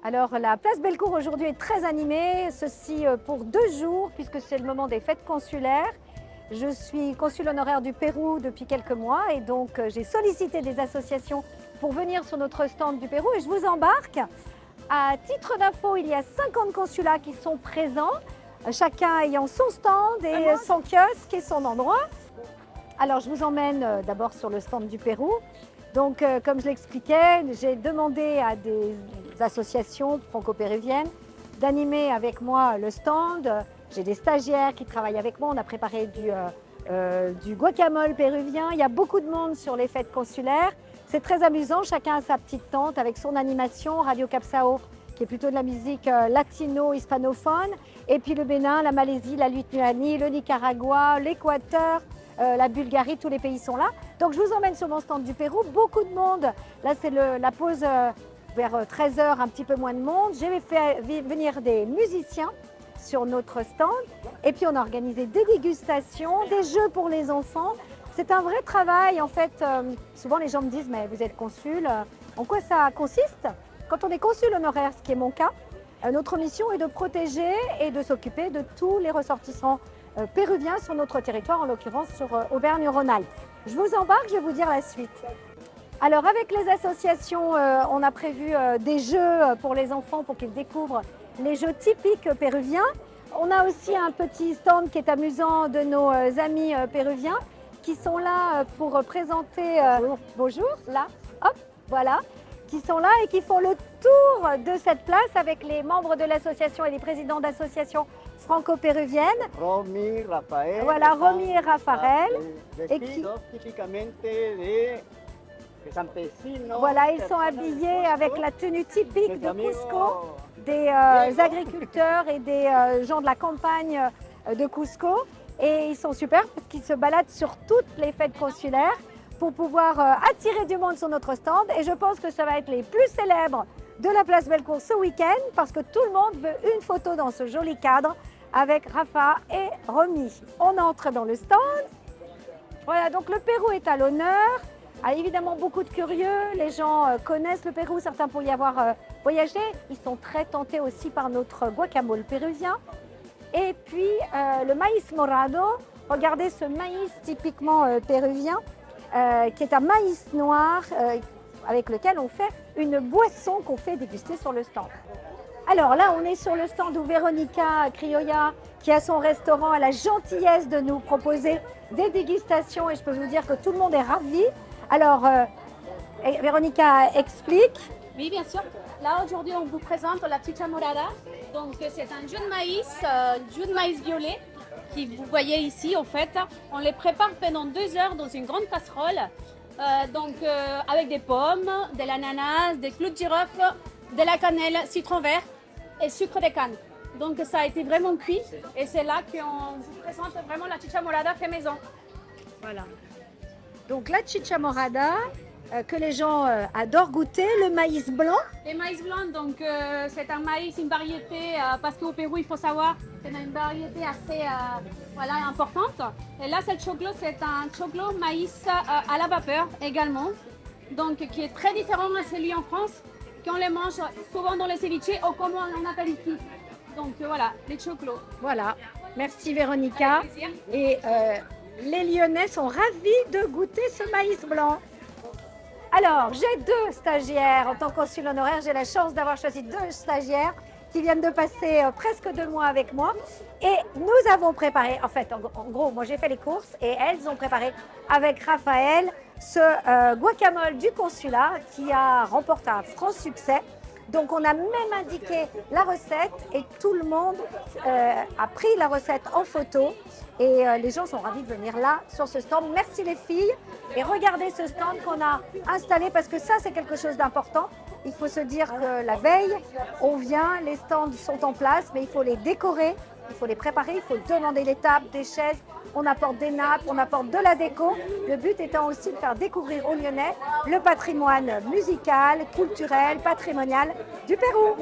Alors la place Bellecour aujourd'hui est très animée, ceci pour 2 jours puisque c'est le moment des fêtes consulaires. Je suis consul honoraire du Pérou depuis quelques mois et donc j'ai sollicité des associations pour venir sur notre stand du Pérou et je vous embarque. À titre d'info, il y a 50 consulats qui sont présents, chacun ayant son stand et son kiosque et son endroit. Alors je vous emmène d'abord sur le stand du Pérou. Donc, comme je l'expliquais, j'ai demandé à des associations franco-péruviennes d'animer avec moi le stand. J'ai des stagiaires qui travaillent avec moi. On a préparé du guacamole péruvien. Il y a beaucoup de monde sur les fêtes consulaires. C'est très amusant. Chacun a sa petite tente avec son animation. Radio Capsao, qui est plutôt de la musique latino-hispanophone. Et puis le Bénin, la Malaisie, la Lituanie, le Nicaragua, l'Équateur, la Bulgarie, tous les pays sont là. Donc je vous emmène sur mon stand du Pérou, beaucoup de monde. Là c'est la pause vers 13 h, un petit peu moins de monde. J'ai fait venir des musiciens sur notre stand. Et puis on a organisé des dégustations, des jeux pour les enfants. C'est un vrai travail en fait. Souvent les gens me disent mais vous êtes consul, en quoi ça consiste? Quand on est consul honoraire, ce qui est mon cas, notre mission est de protéger et de s'occuper de tous les ressortissants péruviens sur notre territoire, en l'occurrence sur Auvergne-Rhône-Alpes. Je vous embarque, je vais vous dire la suite. Alors avec les associations, on a prévu des jeux pour les enfants pour qu'ils découvrent les jeux typiques péruviens. On a aussi un petit stand qui est amusant de nos amis péruviens qui sont là pour présenter, bonjour, là, hop, voilà, qui sont là et qui font le tour de cette place avec les membres de l'association et les présidents d'associations franco-péruviennes. Romy, Rafael. Voilà, Romy et Raphaël. Voilà, ils sont habillés avec la tenue typique de Cusco, des agriculteurs et des gens de la campagne de Cusco. Et ils sont super parce qu'ils se baladent sur toutes les fêtes consulaires pour pouvoir attirer du monde sur notre stand. Et je pense que ça va être les plus célèbres de la place Bellecour ce week-end parce que tout le monde veut une photo dans ce joli cadre avec Rafa et Romy. On entre dans le stand. Voilà, donc le Pérou est à l'honneur. Ah, évidemment, beaucoup de curieux. Les gens connaissent le Pérou, certains pour y avoir voyagé. Ils sont très tentés aussi par notre guacamole péruvien. Et puis le maïs morado. Regardez ce maïs typiquement péruvien, qui est un maïs noir avec lequel on fait une boisson qu'on fait déguster sur le stand. Alors là, on est sur le stand où Véronica Criolla, qui a son restaurant, a la gentillesse de nous proposer des dégustations et je peux vous dire que tout le monde est ravi. Alors, Véronica explique. Oui, bien sûr. Là, aujourd'hui, on vous présente la chicha morada. Donc, c'est un jus de maïs violet qui vous voyez ici, en fait. On les prépare pendant 2 heures dans une grande casserole. Avec des pommes, de l'ananas, des clous de girofle, de la cannelle, citron vert et sucre de canne. Donc, ça a été vraiment cuit et c'est là qu'on vous présente vraiment la chicha morada fait maison. Voilà. Donc, la chicha morada, que les gens adorent goûter, le maïs blanc. Le maïs blanc, donc c'est un maïs, une variété, parce qu'au Pérou, il faut savoir, c'est une variété assez importante. Et là, c'est un choclo maïs à la vapeur également, donc qui est très différent à celui en France, qu'on les mange souvent dans les ceviches ou comme on appelle ici. Donc voilà, les choclos. Voilà, merci Véronica. Et les Lyonnais sont ravis de goûter ce maïs blanc. Alors, j'ai 2 stagiaires. En tant que consul honoraire, j'ai la chance d'avoir choisi 2 stagiaires qui viennent de passer presque 2 mois avec moi. Et nous avons préparé, en fait, en gros, moi j'ai fait les courses et elles ont préparé avec Raphaël ce guacamole du consulat qui a remporté un franc succès. Donc, on a même indiqué la recette et tout le monde a pris la recette en photo. Et les gens sont ravis de venir là, sur ce stand. Merci les filles. Et regardez ce stand qu'on a installé parce que ça, c'est quelque chose d'important. Il faut se dire que la veille, on vient, les stands sont en place, mais il faut les décorer, il faut les préparer, il faut demander les tables, des chaises. On apporte des nappes, on apporte de la déco. Le but étant aussi de faire découvrir aux Lyonnais le patrimoine musical, culturel, patrimonial du Pérou.